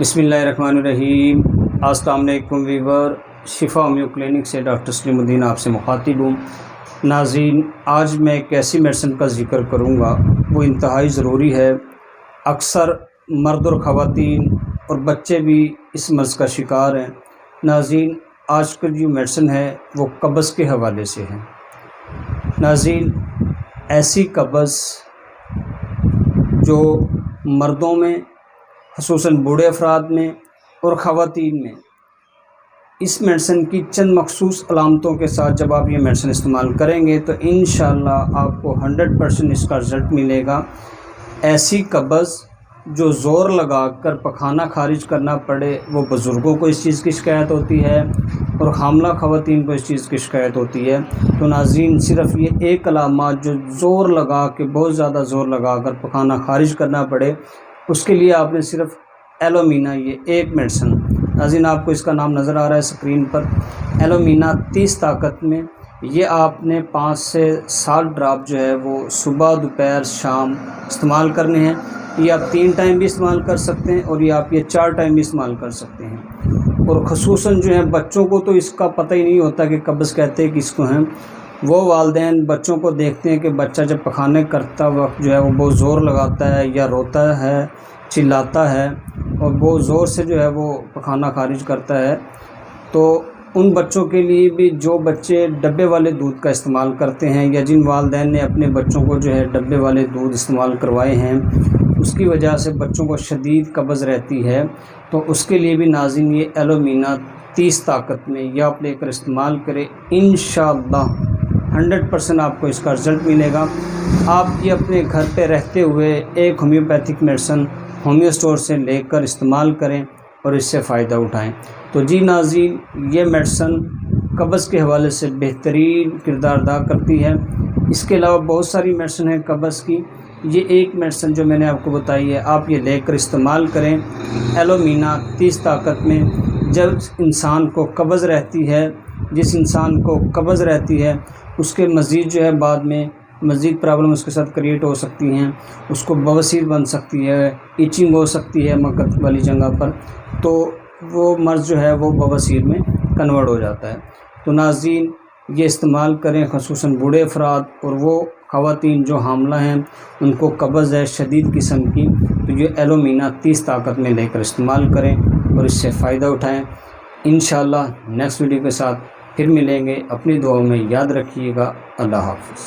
بسم اللہ الرحمن الرحیم۔ السلام علیکم ویور، شفا ہومیو کلینک سے ڈاکٹر سلیم الدین آپ سے مخاطب ہوں۔ ناظرین، آج میں ایک ایسی میڈیسن کا ذکر کروں گا وہ انتہائی ضروری ہے۔ اکثر مرد اور خواتین اور بچے بھی اس مرض کا شکار ہیں۔ ناظرین، آج کل جو میڈیسن ہے وہ قبض کے حوالے سے ہے۔ ناظرین، ایسی قبض جو مردوں میں خصوصاً بوڑھے افراد میں اور خواتین میں، اس میڈیسن کی چند مخصوص علامتوں کے ساتھ جب آپ یہ میڈیسن استعمال کریں گے تو انشاءاللہ آپ کو 100% اس کا رزلٹ ملے گا۔ ایسی قبض جو زور لگا کر پخانہ خارج کرنا پڑے، وہ بزرگوں کو اس چیز کی شکایت ہوتی ہے اور حاملہ خواتین کو اس چیز کی شکایت ہوتی ہے۔ تو ناظرین، صرف یہ ایک علامات جو زور لگا کے بہت زیادہ زور لگا کر پخانہ خارج کرنا پڑے، اس کے لیے آپ نے صرف ایلومینا، یہ ایک میڈیسن، ناظرین آپ کو اس کا نام نظر آ رہا ہے اسکرین پر، ایلومینا 30 طاقت میں، یہ آپ نے 5 سے 7 ڈراپ جو ہے وہ صبح، دوپہر، شام استعمال کرنے ہیں۔ یہ آپ 3 ٹائم بھی استعمال کر سکتے ہیں اور یہ آپ 4 ٹائم بھی استعمال کر سکتے ہیں۔ اور خصوصاً جو ہے بچوں کو تو اس کا پتہ ہی نہیں ہوتا کہ قبض کہتے ہیں کس کو ہیں۔ وہ والدین بچوں کو دیکھتے ہیں کہ بچہ جب پخانے کرتا وقت جو ہے وہ بہت زور لگاتا ہے یا روتا ہے، چلاتا ہے اور بہت زور سے جو ہے وہ پخانہ خارج کرتا ہے، تو ان بچوں کے لیے بھی جو بچے ڈبے والے دودھ کا استعمال کرتے ہیں یا جن والدین نے اپنے بچوں کو جو ہے ڈبے والے دودھ استعمال کروائے ہیں، اس کی وجہ سے بچوں کو شدید قبض رہتی ہے، تو اس کے لیے بھی ناظرین یہ ایلومینا 30 طاقت میں یہ آپ لے کر استعمال کریں، انشاءاللہ 100% آپ کو اس کا رزلٹ ملے گا۔ آپ یہ اپنے گھر پہ رہتے ہوئے ایک ہومیوپیتھک میڈیسن ہومیو اسٹور سے لے کر استعمال کریں اور اس سے فائدہ اٹھائیں۔ تو جی ناظرین، یہ میڈیسن قبض کے حوالے سے بہترین کردار ادا کرتی ہے۔ اس کے علاوہ بہت ساری میڈیسن ہیں قبض کی، یہ ایک میڈیسن جو میں نے آپ کو بتائی ہے آپ یہ لے کر استعمال کریں، ایلومینا 30 طاقت میں۔ جب انسان کو قبض رہتی ہے، جس انسان کو قبض رہتی ہے اس کے مزید جو ہے بعد میں مزید پرابلم اس کے ساتھ کریٹ ہو سکتی ہیں، اس کو بواسیر بن سکتی ہے، ایچنگ ہو سکتی ہے مقعد والی جگہ پر، تو وہ مرض جو ہے وہ بواسیر میں کنورٹ ہو جاتا ہے۔ تو ناظرین، یہ استعمال کریں، خصوصاً بوڑھے افراد اور وہ خواتین جو حاملہ ہیں ان کو قبض ہے شدید قسم کی، تو یہ ایلومینا 30 طاقت میں لے کر استعمال کریں اور اس سے فائدہ اٹھائیں۔ انشاءاللہ نیکسٹ ویڈیو کے ساتھ پھر ملیں گے، اپنی دعاؤں میں یاد رکھیے گا۔ اللہ حافظ۔